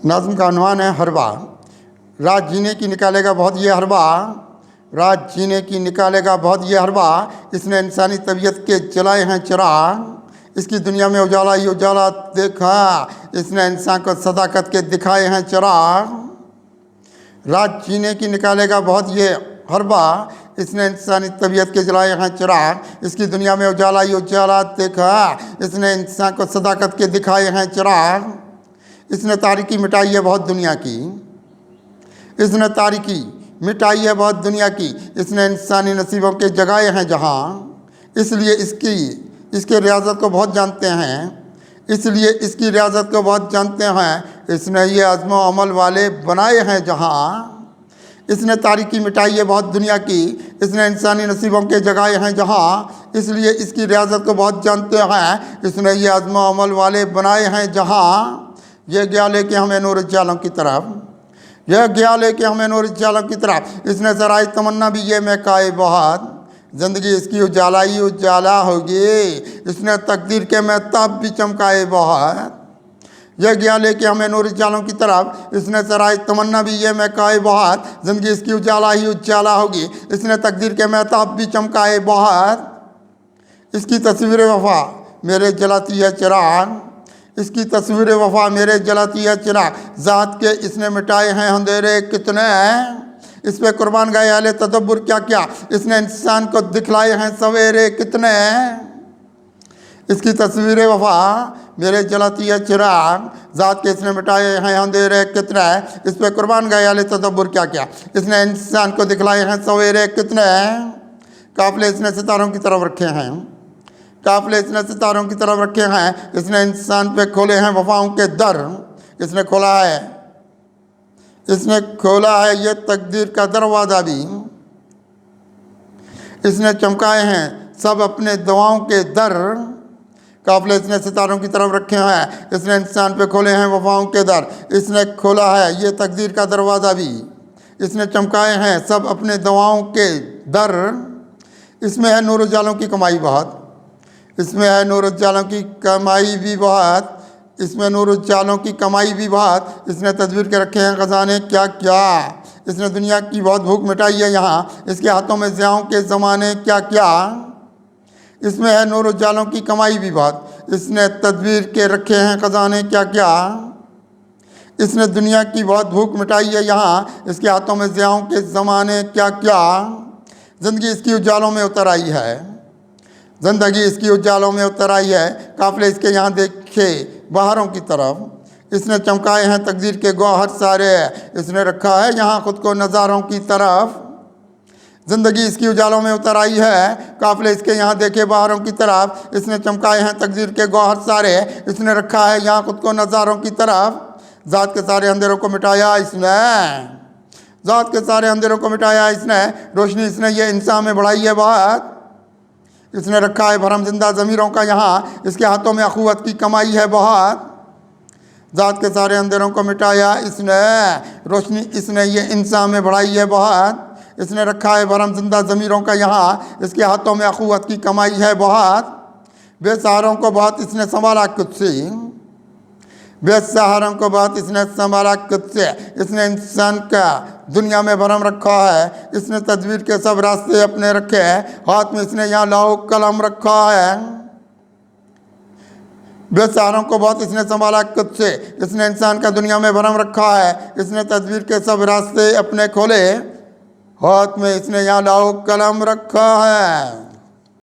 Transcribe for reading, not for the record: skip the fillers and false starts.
नाज़्म का उन्वान है हरबा। रात जीने की निकालेगा बहुत ये हरबा, रात जीने की निकालेगा बहुत ये हरबा। इसने इंसानी तबीयत के जलाए हैं चिराग, इसकी दुनिया में उजाला ही उजाला देखा। इसने इंसान को सदाकत के दिखाए हैं चिराग। रात जीने की निकालेगा बहुत ये हरबा, इसने इंसानी तबीयत के जलाए हैं चिराग। इसकी दुनिया में उजाला ही उजाला देखा। इसने इंसान को सदाकत के दिखाए हैं चिराग। इसने तारीकी मिटाई है बहुत दुनिया की, इसने तारीकी मिटाई है बहुत दुनिया की। इसने इंसानी नसीबों के जगाए हैं जहाँ, इसलिए इसके रियाजत को बहुत जानते हैं, इसलिए इसकी रियाजत को बहुत जानते हैं। इसने ये अज़्म व अमल वाले बनाए हैं जहाँ। इसने तारीकी मिटाई है बहुत दुनिया की, इसने इंसानी नसीबों के जगाए हैं जहाँ, इसलिए इसकी रियाजत को बहुत जानते हैं। इसने ये अज़्म व अमल वाले बनाए हैं जहाँ। यह गया लेके हमें नूर जालों की तरफ, यह गया लेके हमें नूर जालों की तरफ। इसने ज़राए तमन्ना भी ये महकाए बहुत, ज़िंदगी इसकी उजाला ही उजाला होगी। इसने तकदीर के महताब भी चमकाए बहुत। यह गया लेके हमें नूर जालों की तरफ, इसने ज़राए तमन्ना भी ये महकाए बहुत, ज़िंदगी इसकी उजाला ही उजाला होगी। इसने तकदीर के महताब भी चमकाए बहुत। इसकी तस्वीर वफ़ा मेरे जलाती है चिराग, इसकी तस्वीर वफ़ा मेरे जलाती है चिराग। ज़ात के इसने मिटाए हैं अंधेरे कितने, इस पे कुर्बान गए अहले तदब्बुर क्या क्या। इसने इंसान को दिखलाए हैं सवेरे कितने। इसकी तस्वीर वफ़ा मेरे जलाती है चिराग, ज़ात के इसने मिटाए हैं अंधेरे कितने। इस पे कुर्बान गए अहले तदब्बुर क्या क्या। इसने इंसान को दिखलाए हैं सवेरे कितने। काफ़िले इसने सितारों की तरफ रखे हैं, काफ़िले इसने सितारों की तरफ रखे हैं। इसने इंसान पे खोले हैं वफ़ाओं के दर, इसने खोला है, इसने खोला है ये तकदीर का दरवाज़ा भी। इसने चमकाए हैं सब अपने दुआओं के दर। काफ़िले इसने सितारों की तरफ रखे हैं, इसने इंसान पे खोले हैं वफ़ाओं के दर। इसने खोला है ये तकदीर का दरवाज़ा भी, इसने चमकाए हैं सब अपने दुआओं के दर। इसमें है नूर उजालों की कमाई बहुत, इसमें है नूर उजालों की कमाई भी बहुत, इसमें नूर उजालों की कमाई भी बहुत। इसने तदबीर के रखे हैं ख़जाने क्या क्या। इसने दुनिया की बहुत भूख मिटाई है यहाँ, इसके हाथों में ज़ियाओं के ज़माने क्या क्या। इसमें है नूर उजालों की कमाई भी बहुत, इसने तदबीर के रखे हैं ख़जाने क्या क्या। इसने दुनिया की बहुत भूख मिटाई है यहाँ, इसके हाथों में ज़ियाओं के ज़माने क्या क्या। ज़िंदगी इसकी उजालों में उतर आई है, ज़िंदगी इसकी उजालों में उतर आई है। काफ़िले इसके यहाँ देखे बहारों की तरफ, इसने चमकाए हैं तकदीर के गौहर सारे। इसने रखा है यहाँ ख़ुद को नज़ारों की तरफ। ज़िंदगी इसकी उजालों में उतर आई है, काफ़िले इसके यहाँ देखे बहारों की तरफ। इसने चमकाए हैं तकदीर के गौहर सारे, इसने रखा है यहाँ ख़ुद को नज़ारों की तरफ। ज़ात के सारे अंधेरों को मिटाया इसने, ज़ात के सारे अंधेरों को मिटाया इसने। रोशनी इसने ये इंसान में बढ़ाई है बहुत। इसने रखा है भरम जिंदा ज़मीरों का यहाँ, इसके हाथों में अखुवत की कमाई है बहुत। ज़ात के सारे अंधेरों को मिटाया इसने, रोशनी इसने ये इंसान में बढ़ाई है बहुत। इसने रखा है भरम जिंदा ज़मीरों का यहाँ, इसके हाथों में अखुवत की कमाई है बहुत। बेसहारों को बहुत इसने संभाला खुद से, बेसहारों को बहुत इसने संभाला खुद से। इसने इंसान का दुनिया में भरम रखा है, इसने तदबीर के सब रास्ते अपने रखे हैं। हाथ में इसने यहाँ लौह कलम रखा है। बेसहारों को बहुत इसने संभाला खुद से, इसने इंसान का दुनिया में भरम रखा है। इसने तदबीर के सब रास्ते अपने खोले, हाथ में इसने यहाँ लौह कलम रखा है।